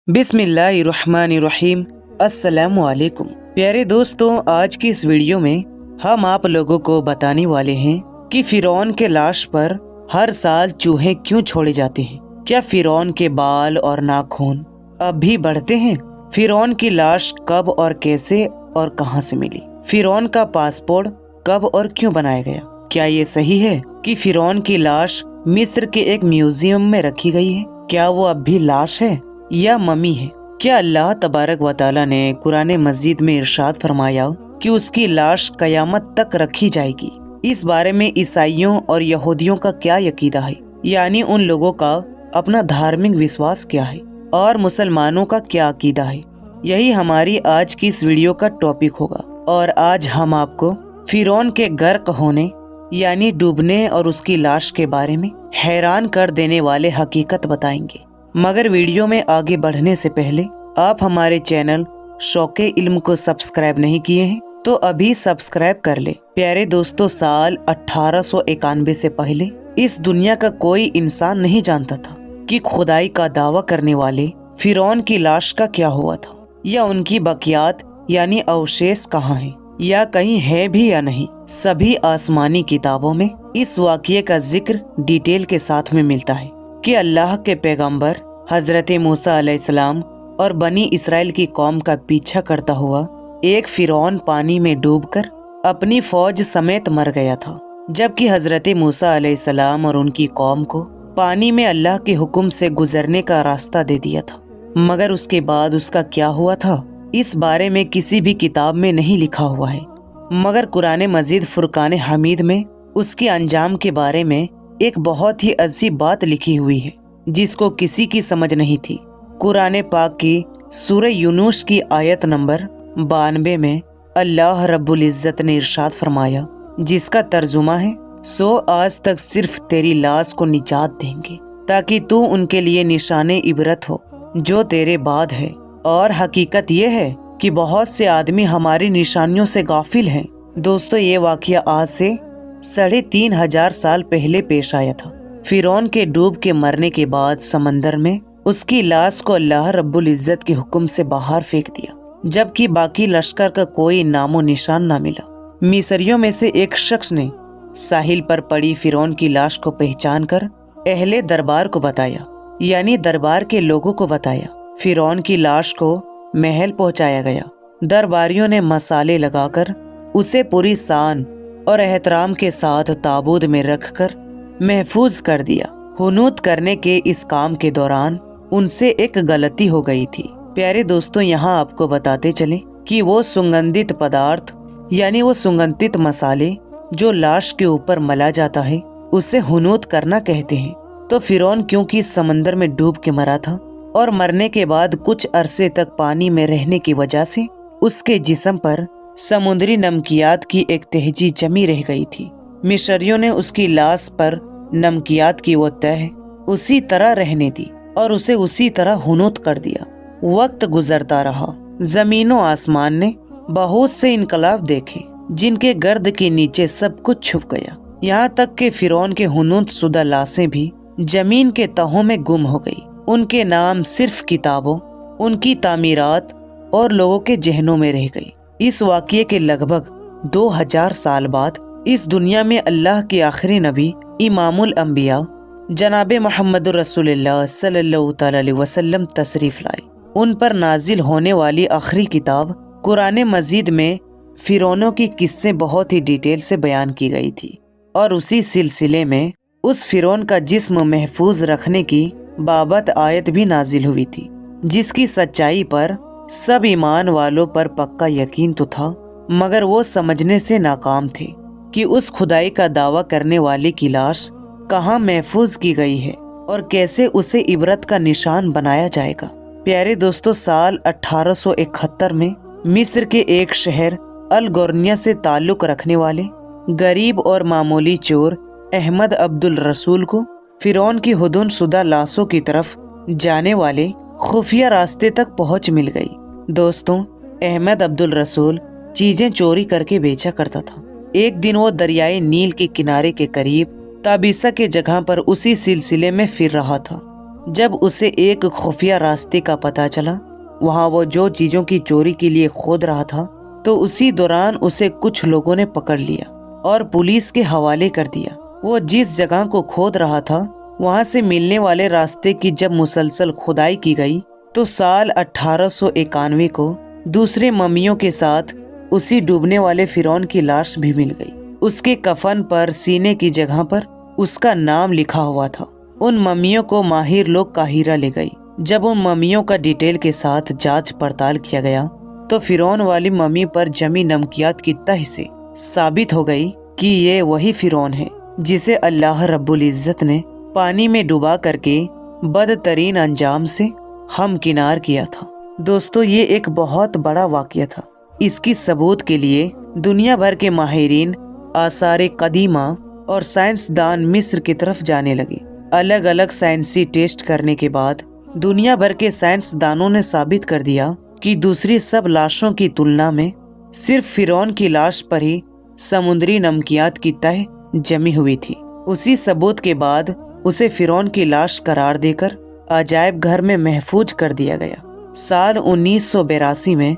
बिस्मिल्लाहिर्रहमानिर्रहीम। अस्सलामुअलैकुम। प्यारे दोस्तों, आज की इस वीडियो में हम आप लोगों को बताने वाले हैं कि फिरौन के लाश पर हर साल चूहे क्यों छोड़े जाते हैं। क्या फिरौन के बाल और नाखून अब भी बढ़ते हैं? फिरौन की लाश कब और कैसे और कहां से मिली? फिरौन का पासपोर्ट कब और क्यों बनाया गया? क्या ये सही है कि फिरौन की लाश मिस्र के एक म्यूजियम में रखी गई है? क्या वो अब भी लाश है या मम्मी है? क्या अल्लाह तबारक व तआला ने कुरान मजीद में इरशाद फरमाया कि उसकी लाश कयामत तक रखी जाएगी? इस बारे में ईसाइयों और यहूदियों का क्या यकीदा है, यानी उन लोगों का अपना धार्मिक विश्वास क्या है, और मुसलमानों का क्या अकीदा है? यही हमारी आज की इस वीडियो का टॉपिक होगा। और आज हम आपको फिरौन के गर्क होने यानी डूबने और उसकी लाश के बारे में हैरान कर देने वाले हकीकत बताएंगे। मगर वीडियो में आगे बढ़ने से पहले आप हमारे चैनल शौके इल्म को सब्सक्राइब नहीं किए हैं तो अभी सब्सक्राइब कर ले। प्यारे दोस्तों, साल 1891 से पहले इस दुनिया का कोई इंसान नहीं जानता था कि खुदाई का दावा करने वाले फिरौन की लाश का क्या हुआ था, या उनकी बकियात यानी अवशेष कहाँ है, या कहीं है भी या नहीं। सभी आसमानी किताबों में इस वाक़ये का जिक्र डिटेल के साथ में मिलता है कि अल्लाह के पैगंबर हजरत मूसा अलैहिस्सलाम और बनी इसराइल की कौम का पीछा करता हुआ एक फिरौन पानी में डूबकर अपनी फौज समेत मर गया था, जबकि हजरत मूसा अलैहिस्सलाम और उनकी कौम को पानी में अल्लाह के हुक्म से गुजरने का रास्ता दे दिया था। मगर उसके बाद उसका क्या हुआ था, इस बारे में किसी भी किताब में नहीं लिखा हुआ है। मगर कुरान मजीद फुरकान हमीद में उसके अंजाम के बारे में एक बहुत ही अजीब बात लिखी हुई है जिसको किसी की समझ नहीं थी। कुरान पाक की सूरह यूनुस की आयत नंबर 92 में अल्लाह रब्बुल इज्जत ने इरशाद फरमाया, जिसका तर्जुमा है, सो आज तक सिर्फ तेरी लाश को निजात देंगे ताकि तू उनके लिए निशाने इबरत हो जो तेरे बाद है। और हकीकत ये है कि बहुत से आदमी हमारी निशानियों से गाफिल हैं। दोस्तों, ये वाक़या आज से 3,500 साल पहले पेश आया था। फिरौन के डूब के मरने के बाद समंदर में उसकी लाश को अल्लाह रब्बुल इज्जत के हुक्म से बाहर फेंक दिया, जबकि बाकी लश्कर का कोई नामो निशान ना मिला। मिस्रियों में से एक शख्स ने साहिल पर पड़ी फिरौन की लाश को पहचान कर अहले दरबार को बताया, यानी दरबार के लोगों को बताया। फिरौन की लाश को महल पहुंचाया गया। दरबारियों ने मसाले लगाकर उसे पूरी शान और एहतराम के साथ ताबूत में रखकर महफूज कर दिया। हुनूत करने के इस काम के दौरान उनसे एक गलती हो गई थी। प्यारे दोस्तों, यहाँ आपको बताते चले कि वो सुगंधित पदार्थ यानी वो सुगंधित मसाले जो लाश के ऊपर मला जाता है उसे हुनूत करना कहते हैं। तो फिरौन क्योंकि समंदर में डूब के मरा था और मरने के बाद कुछ अरसे तक पानी में रहने की वजह से उसके जिस्म पर समुद्री नमकियात की एक तहजी जमी रह गई थी। मिस्रियों ने उसकी लाश पर नमकियात की वो तह उसी तरह रहने दी और उसे उसी तरह हुनूत कर दिया। वक्त गुजरता रहा, जमीनों आसमान ने बहुत से इनकलाब देखे जिनके गर्द के नीचे सब कुछ छुप गया। यहाँ तक कि फिरौन के हुनूत शुदा लाशें भी जमीन के तहों में गुम हो गई। उनके नाम सिर्फ किताबों, उनकी तामीरात और लोगों के जहनों में रह गई। इस वाक़ये के लगभग 2000 साल बाद इस दुनिया में अल्लाह के आखिरी नबी इमामुल अंबिया जनाब मोहम्मद रसूलुल्लाह सल्लल्लाहु अलैहि वसल्लम तशरीफ लाए। उन पर नाजिल होने वाली आखिरी किताब कुरान मजीद में फिरौनों की किस्सें बहुत ही डिटेल से बयान की गई थी, और उसी सिलसिले में उस फिरौन का जिस्म महफूज रखने की बाबत आयत भी नाजिल हुई थी, जिसकी सच्चाई पर सब ईमान वालों पर पक्का यकीन तो था, मगर वो समझने से नाकाम थे कि उस खुदाई का दावा करने वाले की लाश कहाँ महफूज की गई है और कैसे उसे इबरत का निशान बनाया जाएगा। प्यारे दोस्तों, साल 1871 में मिस्र के एक शहर अल गोर्निया से ताल्लुक रखने वाले गरीब और मामूली चोर अहमद अब्दुल रसूल को फिरौन की हुदून शुदा लाशों की तरफ जाने वाले खुफिया रास्ते तक पहुंच मिल गई। दोस्तों, अहमद अब्दुल रसूल चीजें चोरी करके बेचा करता था। एक दिन वो दरियाए नील के किनारे के करीब ताबिसा के जगह पर उसी सिलसिले में फिर रहा था جب اسے ایک خفیہ راستے کا پتہ چلا، وہاں وہ جو چیزوں کی چوری کے لیے کھود رہا تھا، تو اسی دوران اسے کچھ لوگوں نے پکڑ لیا اور پولیس کے حوالے کر دیا۔ وہ جس جگہ کو کھود رہا تھا وہاں سے ملنے والے راستے کی جب مسلسل کھدائی کی گئی تو سال 1891 کو دوسرے ممیوں کے ساتھ اسی ڈوبنے والے فرعون کی لاش بھی مل گئی۔ اس کے کفن پر سینے کی جگہ پر اس کا نام لکھا ہوا تھا۔ ان ممیوں کو ماہر لوگ قاہرہ لے گئی۔ جب ان ممیوں کا ڈیٹیل کے ساتھ جانچ پڑتال کیا گیا تو فرعون والی ممی پر جمی نمکیات کی تہ سے ثابت ہو گئی کہ یہ وہی فرعون ہے جسے اللہ رب العزت نے پانی میں ڈبا کر کے بدترین انجام سے ہمکنار کیا تھا۔ دوستو، یہ ایک بہت بڑا واقعہ تھا۔ اس کی ثبوت کے لیے دنیا بھر کے ماہرین آثار قدیمہ اور سائنسدان مصر کی طرف جانے لگے۔ الگ الگ سائنسی ٹیسٹ کرنے کے بعد دنیا بھر کے سائنسدانوں نے ثابت کر دیا کہ دوسری سب لاشوں کی تلنا میں صرف فرعون کی لاش پر ہی سمندری نمکیات کی تہ جمی ہوئی تھی۔ اسی ثبوت کے بعد اسے فرعون کی لاش قرار دے کر عجائب گھر میں محفوظ کر دیا گیا۔ سال 1982 میں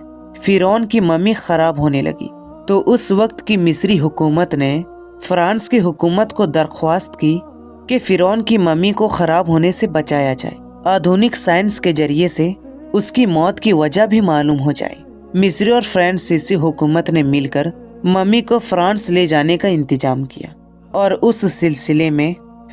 فرعون کی ممی خراب ہونے لگی تو اس وقت کی مصری حکومت نے فرانس کی حکومت کو درخواست کی کہ فرعون کی ممی کو خراب ہونے سے بچایا جائے، آدھونک سائنس کے ذریعے سے اس کی موت کی وجہ بھی معلوم ہو جائے۔ مصری اور فرانسیسی حکومت نے مل کر ممی کو فرانس لے جانے کا انتظام کیا اور اس سلسلے میں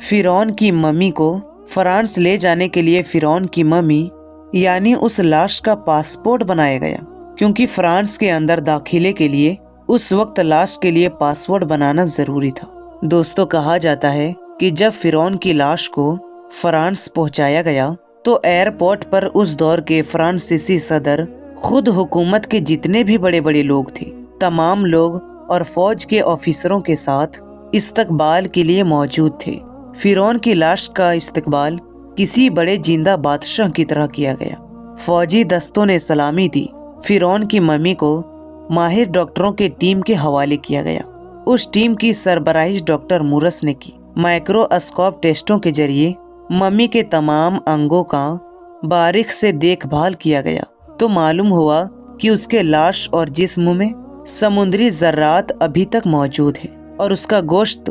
فرعون کی ممی کو فرانس لے جانے کے لیے فرعون کی ممی یعنی اس لاش کا پاسپورٹ بنایا گیا، کیونکہ فرانس کے اندر داخلے کے لیے اس وقت لاش کے لیے پاسپورٹ بنانا ضروری تھا۔ دوستو، کہا جاتا ہے کہ جب فرعون کی لاش کو فرانس پہنچایا گیا تو ایئرپورٹ پر اس دور کے فرانسیسی صدر خود حکومت کے جتنے بھی بڑے بڑے لوگ تھے تمام لوگ اور فوج کے آفیسروں کے ساتھ استقبال کے لیے موجود تھے۔ فرعون کی لاش کا استقبال کسی بڑے زندہ بادشاہ کی طرح کیا گیا۔ فوجی دستوں نے سلامی دی۔ فرعون کی ممی کو ماہر ڈاکٹروں کے ٹیم کے حوالے کیا گیا۔ اس ٹیم کی سربراہی ڈاکٹر مورس نے کی۔ مائکرو اسکوپ ٹیسٹوں کے ذریعے ممی کے تمام انگوں کا باریک سے دیکھ بھال کیا گیا تو معلوم ہوا کہ اس کے لاش اور جسم میں سمندری ذرات ابھی تک موجود ہیں اور اس کا گوشت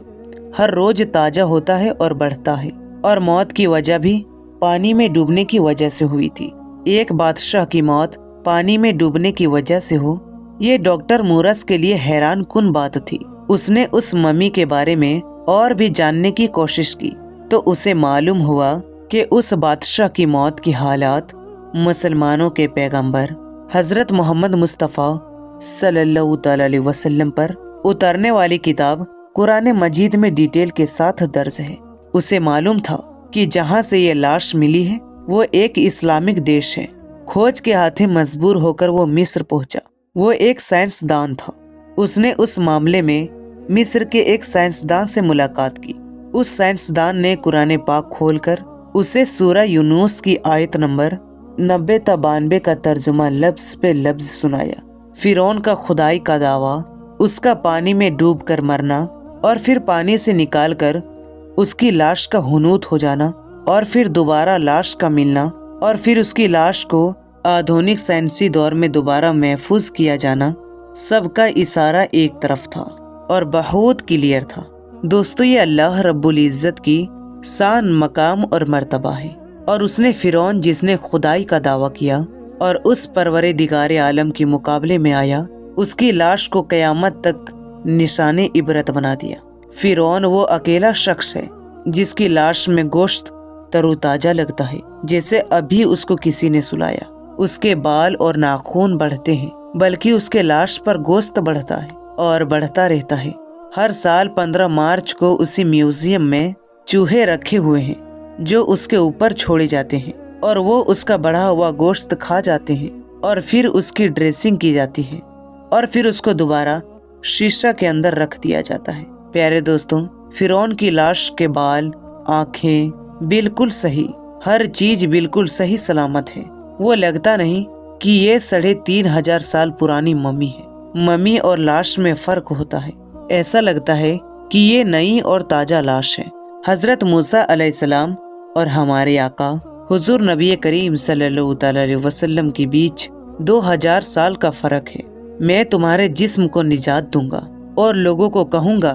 ہر روز تازہ ہوتا ہے اور بڑھتا ہے، اور موت کی وجہ بھی پانی میں ڈوبنے کی وجہ سے ہوئی تھی۔ ایک بادشاہ کی موت پانی میں ڈوبنے کی وجہ سے ہو، یہ ڈاکٹر مورس کے لیے حیران کن بات تھی۔ اس نے اس ممی کے بارے میں اور بھی جاننے کی کوشش کی تو اسے معلوم ہوا کہ اس بادشاہ کی موت کی حالات مسلمانوں کے پیغمبر حضرت محمد مصطفیٰ صلی اللہ تعالی علیہ وسلم پر اترنے والی کتاب قرآن مجید میں ڈیٹیل کے ساتھ درج ہے۔ اسے معلوم تھا کہ جہاں سے یہ لاش ملی ہے وہ ایک اسلامک دیش ہے۔ کھوج کے ہاتھیں مجبور ہو کر وہ مصر پہنچا۔ وہ ایک سائنسدان تھا۔ اس نے اس معاملے میں مصر کے ایک سائنسدان سے ملاقات کی۔ اس سائنسدان نے قرآن پاک کھول کر اسے سورہ یونس کی آیت نمبر 90 تا 92 کا ترجمہ لفظ پہ لفظ سنایا۔ فرعون کا خدائی کا دعویٰ، اس کا پانی میں ڈوب کر مرنا اور پھر پانی سے نکال کر اس کی لاش کا ہنوت ہو جانا اور پھر دوبارہ لاش کا ملنا اور پھر اس کی لاش کو آدھونک سائنسی دور میں دوبارہ محفوظ کیا جانا، سب کا اشارہ ایک طرف تھا اور بہت کلیئر تھا۔ دوستو، یہ اللہ رب العزت کی شان، مقام اور مرتبہ ہے، اور اس نے فرعون جس نے خدائی کا دعویٰ کیا اور اس پروردگار عالم کے مقابلے میں آیا، اس کی لاش کو قیامت تک نشان عبرت بنا دیا۔ فرعون وہ اکیلا شخص ہے جس کی لاش میں گوشت ترو تازہ لگتا ہے جیسے ابھی اس کو کسی نے سلایا۔ اس کے بال اور ناخن بڑھتے ہیں، بلکہ اس کے لاش پر گوشت بڑھتا ہے اور بڑھتا رہتا ہے۔ ہر سال 15 مارچ کو اسی میوزیم میں چوہے رکھے ہوئے ہیں جو اس کے اوپر چھوڑے جاتے ہیں اور وہ اس کا بڑھا ہوا گوشت کھا جاتے ہیں اور پھر اس کی ڈریسنگ کی جاتی ہے اور پھر اس کو دوبارہ شیشہ کے اندر رکھ دیا جاتا ہے۔ پیارے دوستوں، فرعون کی لاش کے بال، آنکھیں بالکل صحیح، ہر چیز بالکل صحیح سلامت ہے۔ وہ لگتا نہیں کہ یہ 3500 سال پرانی ممی ہے۔ ممی اور لاش میں فرق ہوتا ہے، ایسا لگتا ہے کہ یہ نئی اور تازہ لاش ہے۔ حضرت موسیٰ علیہ السلام اور ہمارے آقا हुजूर नबी करीम सल्लल्लाहु अलैहि वसल्लम के बीच 2000 साल का फर्क है। मैं तुम्हारे जिस्म को निजात दूंगा और लोगों को कहूंगा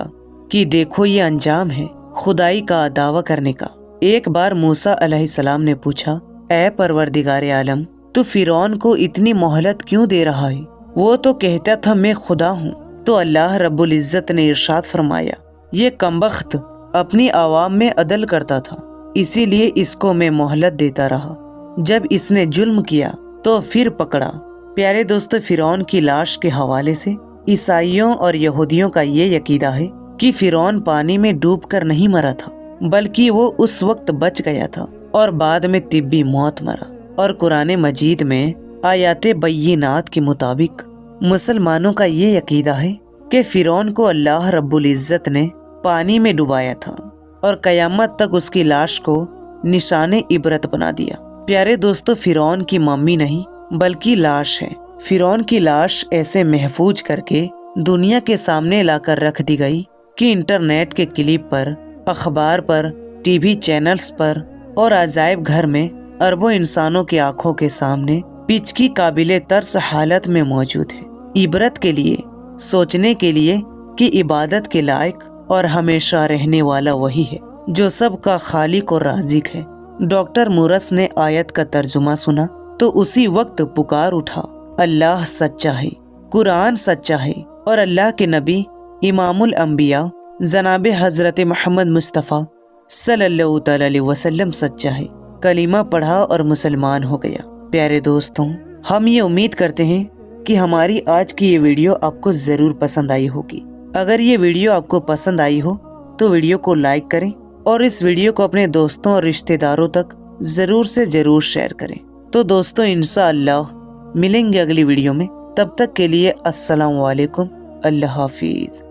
कि देखो ये अंजाम है खुदाई का दावा करने का। एक बार मूसा अलैहिस्सलाम ने पूछा, ऐ परवरदिगार आलम, तू फिरौन को इतनी मोहलत क्यों दे रहा है? वो तो कहता था मैं खुदा हूँ। तो अल्लाह रब्बुल इज्जत ने इरशाद फरमाया, ये कमबख्त अपनी आवाम में अदल करता था, इसीलिए इसको मैं मोहलत देता रहा। जब इसने जुल्म किया तो फिर पकड़ा। प्यारे दोस्तों, फिरौन की लाश के हवाले से ईसाइयों और यहूदियों का ये अकीदा है कि फिरौन पानी में डूबकर नहीं मरा था, बल्कि वो उस वक्त बच गया था और बाद में तिब्बी मौत मरा। और कुरान मजीद में आयाते बय्यिनात के मुताबिक मुसलमानों का ये अकीदा है कि फिरौन को अल्लाह रब्बुल इज्जत ने पानी में डुबाया था और कयामत तक उसकी लाश को निशाने इबरत बना दिया। प्यारे दोस्तों, फिरौन की मम्मी नहीं बल्कि लाश है। फिरौन की लाश ऐसे महफूज करके दुनिया के सामने लाकर रख दी गई कि इंटरनेट के क्लिप पर, अखबार पर, टीवी चैनल्स पर और अजायब घर में अरबों इंसानों की आंखों के सामने पिच की काबिले तर्स हालत में मौजूद है। इबरत के लिए, सोचने के लिए कि इबादत के लायक और हमेशा रहने वाला वही है जो सबका खालिक और राज़िक है। डॉक्टर मुरस ने आयत का तर्जुमा सुना तो उसी वक्त पुकार उठा, अल्लाह सच्चा है, कुरान सच्चा है और अल्लाह के नबी इमामुल अंबिया जनाब हजरत मोहम्मद मुस्तफ़ा सल्लल्लाहु अलैहि वसल्लम सच्चा है। कलीमा पढ़ा और मुसलमान हो गया। प्यारे दोस्तों, हम ये उम्मीद करते हैं कि हमारी आज की ये वीडियो आपको ज़रूर पसंद आई होगी। अगर ये वीडियो आपको पसंद आई हो तो वीडियो को लाइक करें और इस वीडियो को अपने दोस्तों और रिश्तेदारों तक ज़रूर से ज़रूर शेयर करें। तो दोस्तों, इंशाअल्लाह मिलेंगे अगली वीडियो में। तब तक के लिए अस्सलाम वालेकुम, अल्लाह हाफिज़।